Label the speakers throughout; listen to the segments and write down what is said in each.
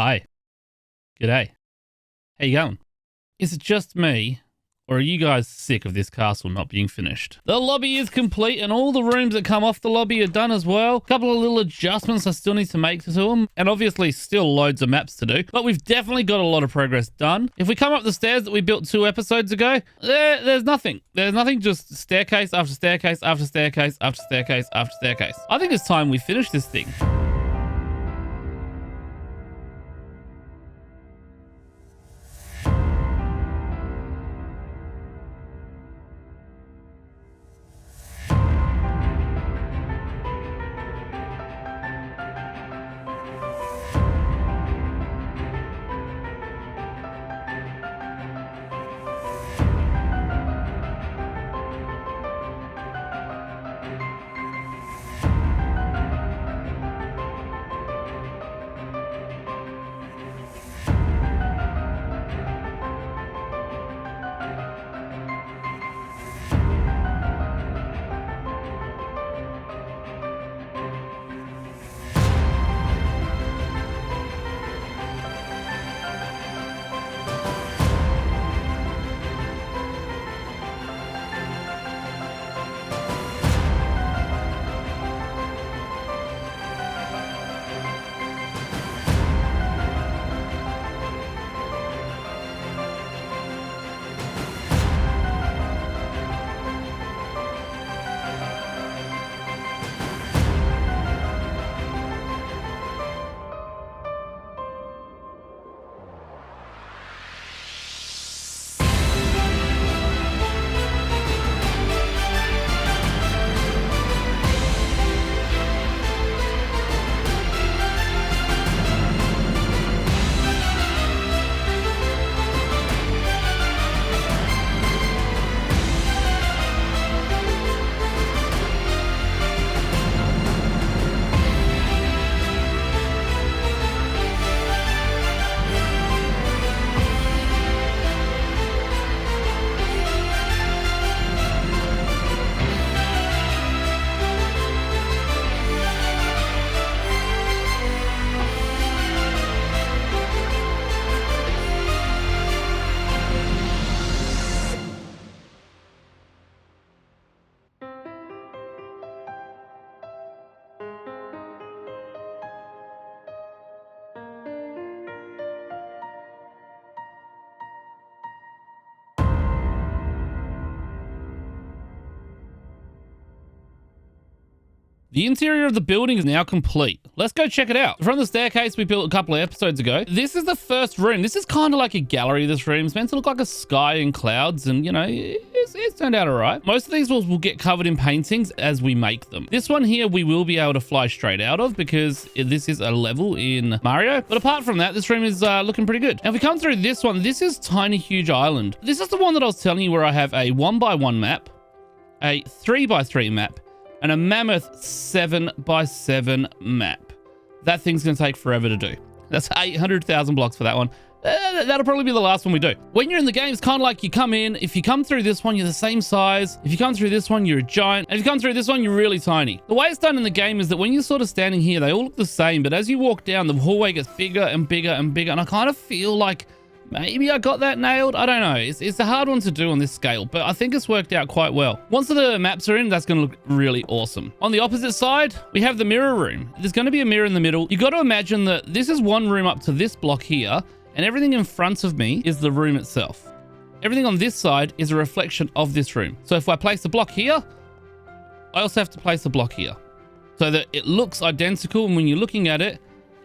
Speaker 1: Hi. G'day. How you going? Is it just me, or are you guys sick of this castle not being finished? The lobby is complete, and all the rooms that come off the lobby are done as well. A couple of little adjustments I still need to make to them, and obviously still loads of maps to do, but we've definitely got a lot of progress done. If we come up the stairs that we built 2 episodes ago, there's nothing. There's nothing, just staircase after staircase after staircase after staircase after staircase. I think it's time we finish this thing. The interior of the building is now complete. Let's go check it out. From the staircase we built a couple of episodes ago, this is the first room. This is kind of like a gallery, this room. It's meant to look like a sky and clouds, and you know, it's turned out all right. Most of these walls will get covered in paintings as we make them. This one here we will be able to fly straight out of because this is a level in Mario. But apart from that, this room is looking pretty good. Now if we come through this one, this is Tiny Huge Island. This is the one that I was telling you where I have a 1x1 map, a 3x3 map, and a mammoth 7x7 map. That thing's gonna take forever to do. That's 800,000 blocks for that one. That'll probably be the last one we do. When you're in the game, it's kind of like you come in. If you come through this one, you're the same size. If you come through this one, you're a giant. And if you come through this one, you're really tiny. The way it's done in the game is that when you're sort of standing here, they all look the same. But as you walk down, the hallway gets bigger and bigger and bigger. And I kind of feel like maybe I got that nailed. I don't know. It's a hard one to do on this scale, but I think it's worked out quite well. Once the maps are in, that's going to look really awesome. On the opposite side, we have the mirror room. There's going to be a mirror in the middle. You got to imagine that this is one room up to this block here, and everything in front of me is the room itself. Everything on this side is a reflection of this room. So if I place a block here, I also have to place a block here so that it looks identical, and when you're looking at it,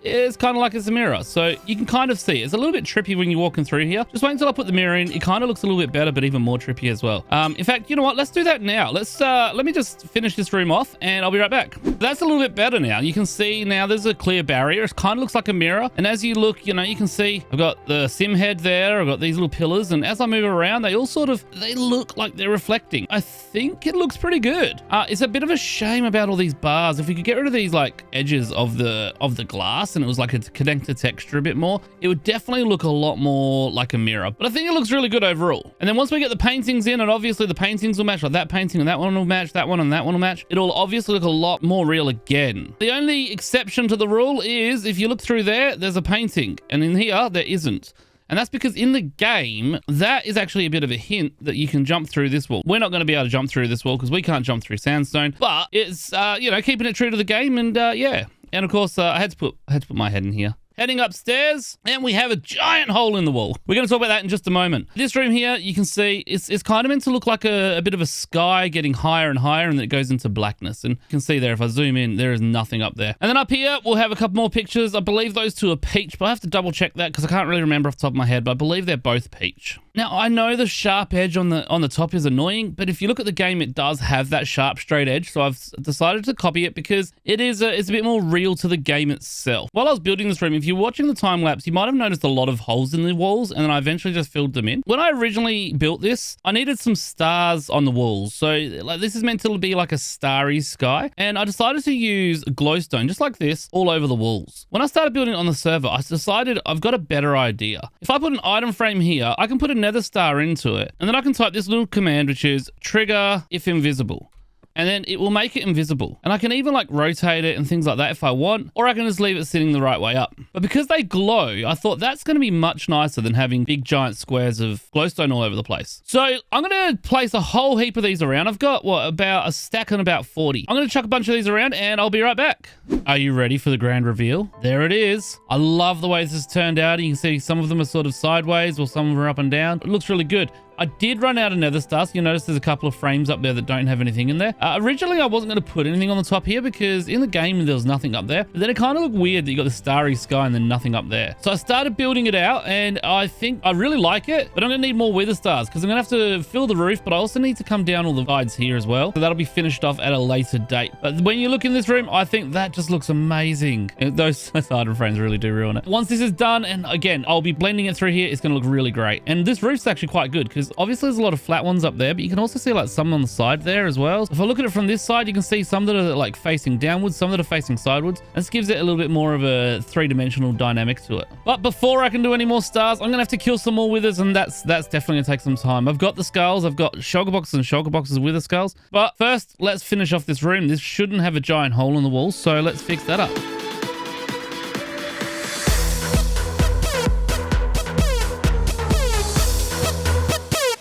Speaker 1: it's kind of like it's a mirror, so you can kind of see. It's a little bit trippy when you're walking through here. Just wait until I put the mirror in. It kind of looks a little bit better, but even more trippy as well. In fact, you know what? Let's do that now. Let me just finish this room off, and I'll be right back. That's a little bit better now. You can see now there's a clear barrier. It kind of looks like a mirror, and as you look, you know, you can see I've got the sim head there. I've got these little pillars, and as I move around, they all they look like they're reflecting. I think it looks pretty good. It's a bit of a shame about all these bars. If we could get rid of these like edges of the glass, glass and it was like a connected texture a bit more, it would definitely look a lot more like a mirror. But I think it looks really good overall. And then once we get the paintings in, and obviously the paintings will match, like that painting and that one will match, that one and that one will match, it'll obviously look a lot more real again. The only exception to the rule is if you look through there, there's a painting, and in here there isn't. And that's because in the game, that is actually a bit of a hint that you can jump through this wall. We're not going to be able to jump through this wall because we can't jump through sandstone, but it's, you know, keeping it true to the game. And yeah. And of course, I had to put my head in here. Heading upstairs, and we have a giant hole in the wall. We're going to talk about that in just a moment. This room here, you can see, it's kind of meant to look like a bit of a sky getting higher and higher, and then it goes into blackness. And you can see there, if I zoom in, there is nothing up there. And then up here, we'll have a couple more pictures. I believe those two are peach, but I have to double check that because I can't really remember off the top of my head, but I believe they're both peach. Now, I know the sharp edge on the top is annoying, but if you look at the game, it does have that sharp, straight edge. So I've decided to copy it because it's a bit more real to the game itself. While I was building this room, if you're watching the time lapse, you might have noticed a lot of holes in the walls, and then I eventually just filled them in. When I originally built this, I needed some stars on the walls. So like this is meant to be like a starry sky, and I decided to use glowstone just like this all over the walls. When I started building it on the server, I decided I've got a better idea. If I put an item frame here, I can put a nether star into it, and then I can type this little command, which is trigger if invisible. And then it will make it invisible. And I can even like rotate it and things like that if I want, or I can just leave it sitting the right way up. But because they glow, I thought that's going to be much nicer than having big giant squares of glowstone all over the place. So I'm going to place a whole heap of these around. I've got, what, about a stack and about 40. I'm going to chuck a bunch of these around and I'll be right back. Are you ready for the grand reveal? There it is. I love the way this has turned out. You can see some of them are sort of sideways or some of them are up and down. It looks really good. I did run out of nether stars. You'll notice there's a couple of frames up there that don't have anything in there. Originally, I wasn't going to put anything on the top here because in the game, there was nothing up there. But then it kind of looked weird that you got the starry sky and then nothing up there. So I started building it out and I think I really like it, but I'm going to need more wither stars because I'm going to have to fill the roof, but I also need to come down all the sides here as well. So that'll be finished off at a later date. But when you look in this room, I think that just looks amazing. Those item frames really do ruin it. Once this is done, and again, I'll be blending it through here, it's going to look really great. And this roof's actually quite good because obviously there's a lot of flat ones up there, but you can also see like some on the side there as well. So if I look at it from this side, you can see some that are like facing downwards, some that are facing sideways. This gives it a little bit more of a three-dimensional dynamic to it. But before I can do any more stars, I'm gonna have to kill some more withers, and that's definitely gonna take some time. I've got the skulls, I've got shulker boxes and shulker boxes of wither skulls. But first, let's finish off this room. This shouldn't have a giant hole in the wall, so let's fix that up.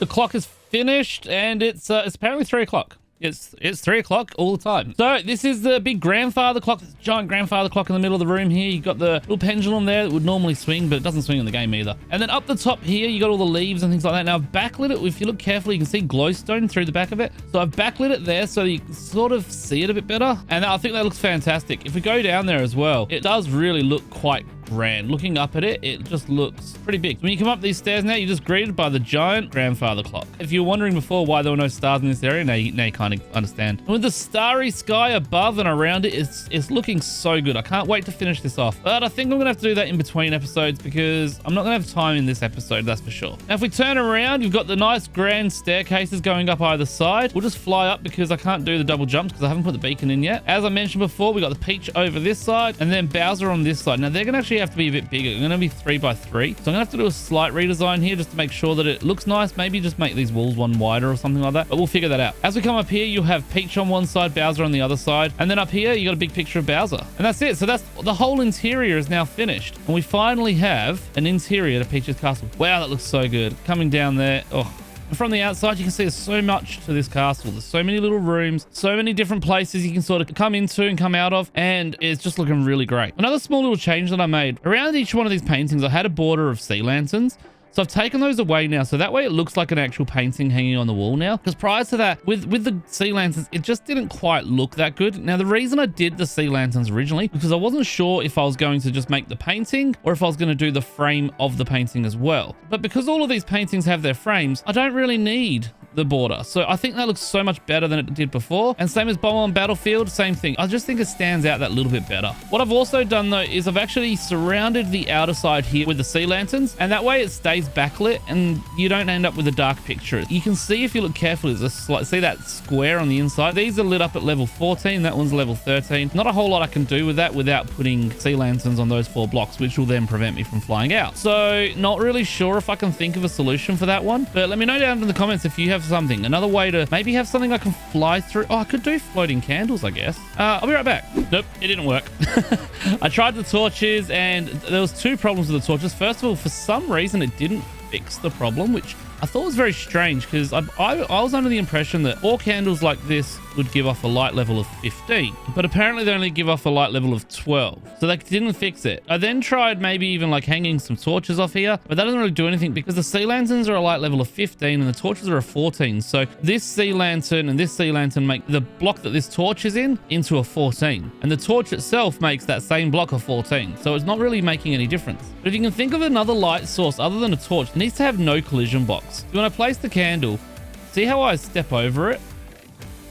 Speaker 1: The clock is finished and it's apparently 3 o'clock. It's 3 o'clock all the time. So this is the big grandfather clock, this giant grandfather clock in the middle of the room here. You got the little pendulum there that would normally swing, but it doesn't swing in the game either. And then up the top here, you got all the leaves and things like that. Now I've backlit it. If you look carefully, you can see glowstone through the back of it. So I've backlit it there so you can sort of see it a bit better. And I think that looks fantastic. If we go down there as well, it does really look quite grand. Looking up at it, it just looks pretty big. When you come up these stairs now, you're just greeted by the giant grandfather clock. If you were wondering before why there were no stars in this area, now you kind of understand. And with the starry sky above and around it, it's looking so good. I can't wait to finish this off. But I think I'm gonna have to do that in between episodes because I'm not gonna have time in this episode, that's for sure. Now if we turn around, you've got the nice grand staircases going up either side. We'll just fly up because I can't do the double jumps because I haven't put the beacon in yet. As I mentioned before, we got the peach over this side and then Bowser on this side. Now they're gonna actually have to be a bit bigger. They're gonna be 3 by 3. So I'm gonna have to do a slight redesign here just to make sure that it looks nice. Maybe just make these walls one wider or something like that, but we'll figure that out. As we come up here, you'll have Peach on one side, Bowser on the other side, and then up here you got a big picture of Bowser, and that's it. So that's the whole interior is now finished, and we finally have an interior to Peach's castle. Wow, that looks so good. Coming down there, oh. And from the outside, you can see there's so much to this castle. There's so many little rooms, so many different places you can sort of come into and come out of, and it's just looking really great. Another small little change that I made, around each one of these paintings, I had a border of sea lanterns. So I've taken those away now, so that way it looks like an actual painting hanging on the wall now. Because prior to that, with the sea lanterns, it just didn't quite look that good. Now, the reason I did the sea lanterns originally, because I wasn't sure if I was going to just make the painting or if I was going to do the frame of the painting as well. But because all of these paintings have their frames, I don't really need the border. So I think that looks so much better than it did before. And same as Bomb on Battlefield, same thing. I just think it stands out that little bit better. What I've also done though is I've actually surrounded the outer side here with the sea lanterns, and that way it stays backlit and you don't end up with a dark picture. You can see if you look carefully, there's a see that square on the inside. These are lit up at level 14. That one's level 13. Not a whole lot I can do with that without putting sea lanterns on those 4 blocks, which will then prevent me from flying out. So not really sure if I can think of a solution for that one, but let me know down in the comments if you have something. Another way to maybe have something I can fly through. Oh, I could do floating candles, I guess. I'll be right back. Nope, it didn't work. I tried the torches and there was 2 problems with the torches. First of all, for some reason it didn't fix the problem, which I thought was very strange because I was under the impression that all candles like this would give off a light level of 15, but apparently they only give off a light level of 12, so they didn't fix it. I then tried maybe even like hanging some torches off here, but that doesn't really do anything because the sea lanterns are a light level of 15 and the torches are a 14. So this sea lantern and this sea lantern make the block that this torch is in into a 14, and the torch itself makes that same block a 14, so it's not really making any difference. But if you can think of another light source other than a torch, it needs to have no collision box. When I place the candle, see how I step over it?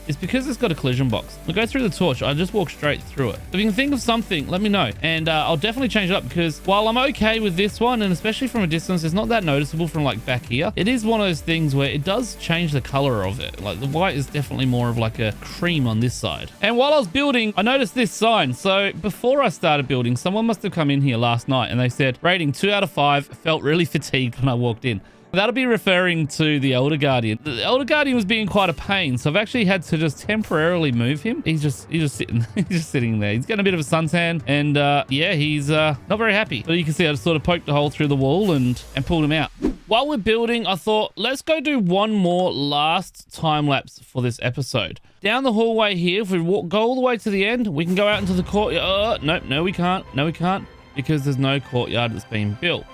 Speaker 1: It's because it's got a collision box. I go through the torch, I just walk straight through it. If you can think of something, let me know. And I'll definitely change it up because while I'm okay with this one, and especially from a distance, it's not that noticeable from like back here. It is one of those things where it does change the color of it. Like the white is definitely more of like a cream on this side. And while I was building, I noticed this sign. So before I started building, someone must have come in here last night and they said, rating 2 out of 5, felt really fatigued when I walked in. That'll be referring to the Elder Guardian. The Elder Guardian was being quite a pain, so I've actually had to just temporarily move him. He's just sitting, he's just sitting there. He's getting a bit of a suntan, and yeah, he's not very happy. But you can see I just sort of poked a hole through the wall and pulled him out. While we're building, I thought let's go do one more last time lapse for this episode. Down the hallway here, if we go all the way to the end, we can go out into the courtyard. No, we can't. No, we can't, because there's no courtyard that's been built.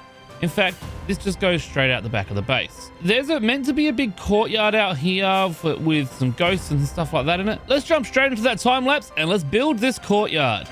Speaker 1: In fact, this just goes straight out the back of the base. There's meant to be a big courtyard out here with some ghosts and stuff like that in it. Let's jump straight into that time lapse and let's build this courtyard.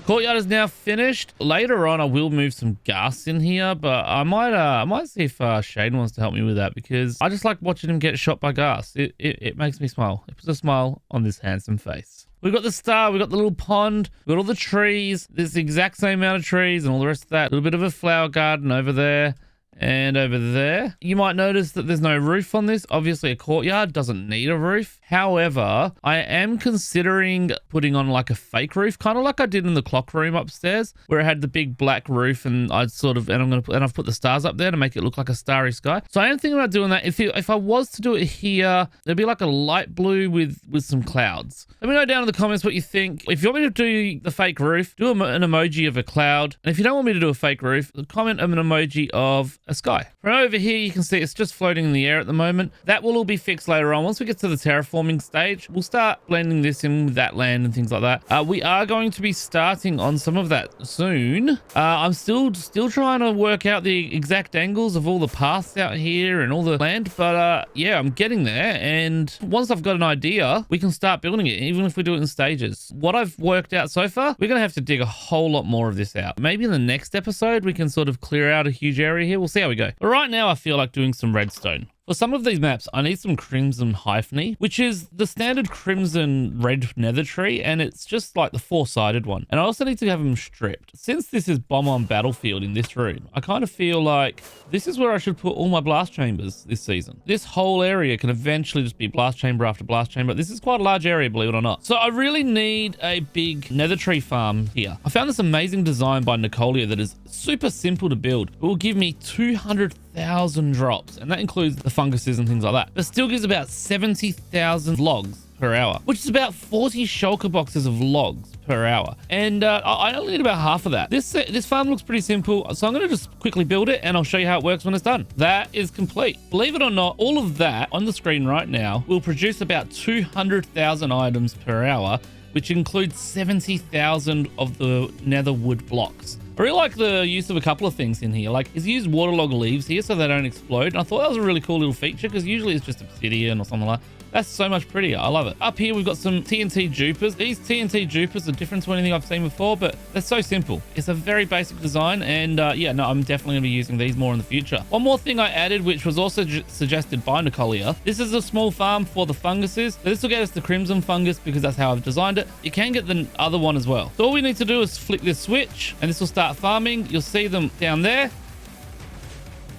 Speaker 1: Courtyard is now finished. Later on, I will move some gas in here, but I might see if Shane wants to help me with that because I just like watching him get shot by gas. It makes me smile. It puts a smile on this handsome face. We've got the star, we've got the little pond, we've got all the trees. There's the exact same amount of trees and all the rest of that. A little bit of a flower garden over there. And over there, you might notice that there's no roof on this. Obviously, a courtyard doesn't need a roof. However, I am considering putting on like a fake roof, kind of like I did in the clock room upstairs, where it had the big black roof, and I've put the stars up there to make it look like a starry sky. So I am thinking about doing that. If I was to do it here, it'd be like a light blue with some clouds. Let me know down in the comments what you think. If you want me to do the fake roof, do an emoji of a cloud. And if you don't want me to do a fake roof, comment an emoji of a sky. From over here, you can see it's just floating in the air at the moment. That will all be fixed later on. Once we get to the terraforming stage, we'll start blending this in with that land and things like that. We are going to be starting on some of that soon. I'm still trying to work out the exact angles of all the paths out here and all the land, but yeah, I'm getting there. And once I've got an idea, we can start building it, even if we do it in stages. What I've worked out so far, we're going to have to dig a whole lot more of this out. Maybe in the next episode, we can sort of clear out a huge area here. We'll see how we go. But right now, I feel like doing some redstone. For some of these maps, I need some crimson hypheny, which is the standard crimson red nether tree, and it's just like the four-sided one. And I also need to have them stripped. Since this is bomb on battlefield in this room, I kind of feel like this is where I should put all my blast chambers this season. This whole area can eventually just be blast chamber after blast chamber. This is quite a large area, believe it or not. So I really need a big nether tree farm here. I found this amazing design by Nicolia that is super simple to build. It will give me 200,000 drops, and that includes the funguses and things like that, but still gives about 70,000 logs per hour, which is about 40 shulker boxes of logs per hour. And I only need about half of that. This farm looks pretty simple, so I'm going to just quickly build it and I'll show you how it works when it's done. That is complete. Believe it or not, all of that on the screen right now will produce about 200,000 items per hour, which includes 70,000 of the nether wood blocks. I really like the use of a couple of things in here. Like, he's used waterlogged leaves here so they don't explode. And I thought that was a really cool little feature because usually it's just obsidian or something like that. That's so much prettier. I love it. Up here, we've got some TNT jupers. These TNT jupers are different to anything I've seen before, but they're so simple. It's a very basic design. And yeah, no, I'm definitely going to be using these more in the future. One more thing I added, which was also suggested by Nicolia. This is a small farm for the funguses. So this will get us the crimson fungus because that's how I've designed it. You can get the other one as well. So all we need to do is flick this switch and this will start farming. You'll see them down there.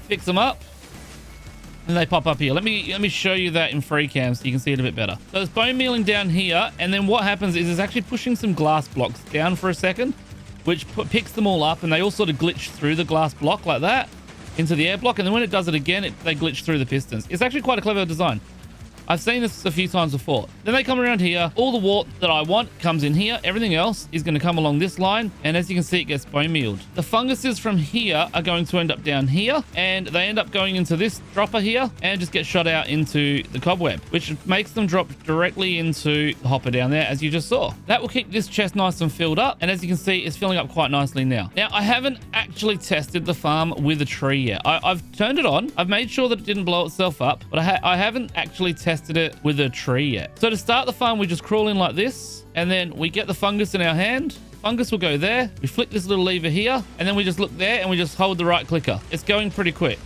Speaker 1: Fix them up. And they pop up here. Let me show you that in free cam so you can see it a bit better. So it's bone mealing down here, and then what happens is it's actually pushing some glass blocks down for a second, which picks them all up, and they all sort of glitch through the glass block like that into the air block, and then when it does it again, they glitch through the pistons. It's actually quite a clever design. I've seen this a few times before. Then they come around here. All the wart that I want comes in here. Everything else is going to come along this line. And as you can see, it gets bone mealed. The funguses from here are going to end up down here. And they end up going into this dropper here and just get shot out into the cobweb, which makes them drop directly into the hopper down there, as you just saw. That will keep this chest nice and filled up. And as you can see, it's filling up quite nicely now. Now, I haven't actually tested the farm with a tree yet. I've turned it on. I've made sure that it didn't blow itself up, but I haven't actually tested it with a tree yet. So to start the farm, we just crawl in like this, and then we get the fungus in our hand. Fungus will go there. We flick this little lever here, and then we just look there and we just hold the right clicker. It's going pretty quick.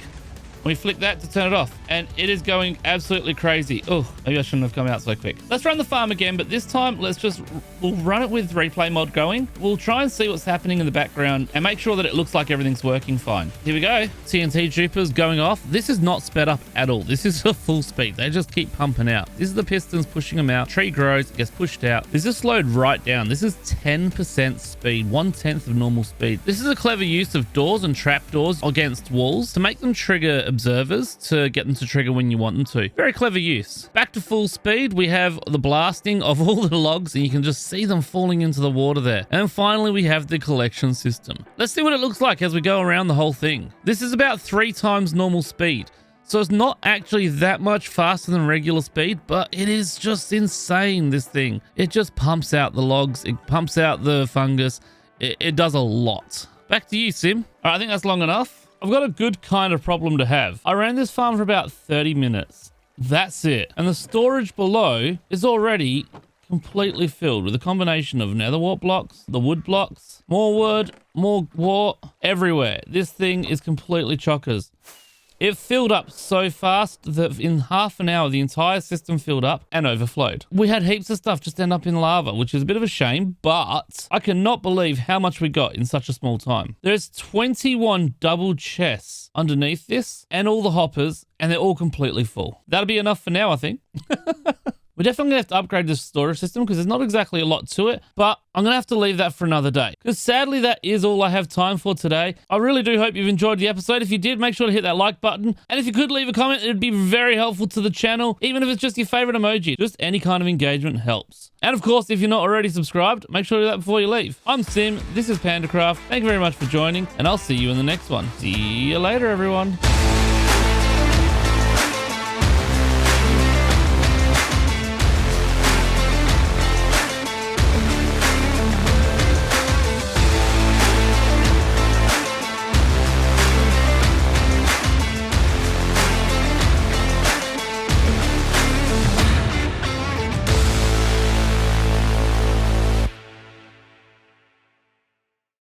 Speaker 1: We flick that to turn it off, and it is going absolutely crazy. Oh, maybe I shouldn't have come out so quick. Let's run the farm again, but this time we'll run it with replay mod going. We'll try and see what's happening in the background and make sure that it looks like everything's working fine. Here we go. TNT jupers going off. This is not sped up at all. This is a full speed. They just keep pumping out. This is the pistons pushing them out. Tree grows, gets pushed out. This is slowed right down. This is 10% speed, 1/10 of normal speed. This is a clever use of doors and trap doors against walls to make them trigger observers to get them to trigger when you want them to. Very clever use. Back to full speed, we have the blasting of all the logs, and you can just see them falling into the water there. And finally, we have the collection system. Let's see what it looks like as we go around the whole thing. This is about 3 times normal speed. So it's not actually that much faster than regular speed, but it is just insane, this thing. It just pumps out the logs, it pumps out the fungus. It does a lot. Back to you, Sim. All right, I think that's long enough. I've got a good kind of problem to have. I ran this farm for about 30 minutes. That's it. And the storage below is already completely filled with a combination of nether wart blocks, the wood blocks, more wood, more wart, everywhere. This thing is completely chockers. It filled up so fast that in half an hour, the entire system filled up and overflowed. We had heaps of stuff just end up in lava, which is a bit of a shame, but I cannot believe how much we got in such a small time. There's 21 double chests underneath this and all the hoppers, and they're all completely full. That'll be enough for now, I think. We're definitely going to have to upgrade this storage system because there's not exactly a lot to it, but I'm going to have to leave that for another day because sadly that is all I have time for today. I really do hope you've enjoyed the episode. If you did, make sure to hit that like button. And if you could leave a comment, it'd be very helpful to the channel, even if it's just your favorite emoji. Just any kind of engagement helps. And of course, if you're not already subscribed, make sure to do that before you leave. I'm Sim, this is Pandacraft. Thank you very much for joining, and I'll see you in the next one. See you later, everyone.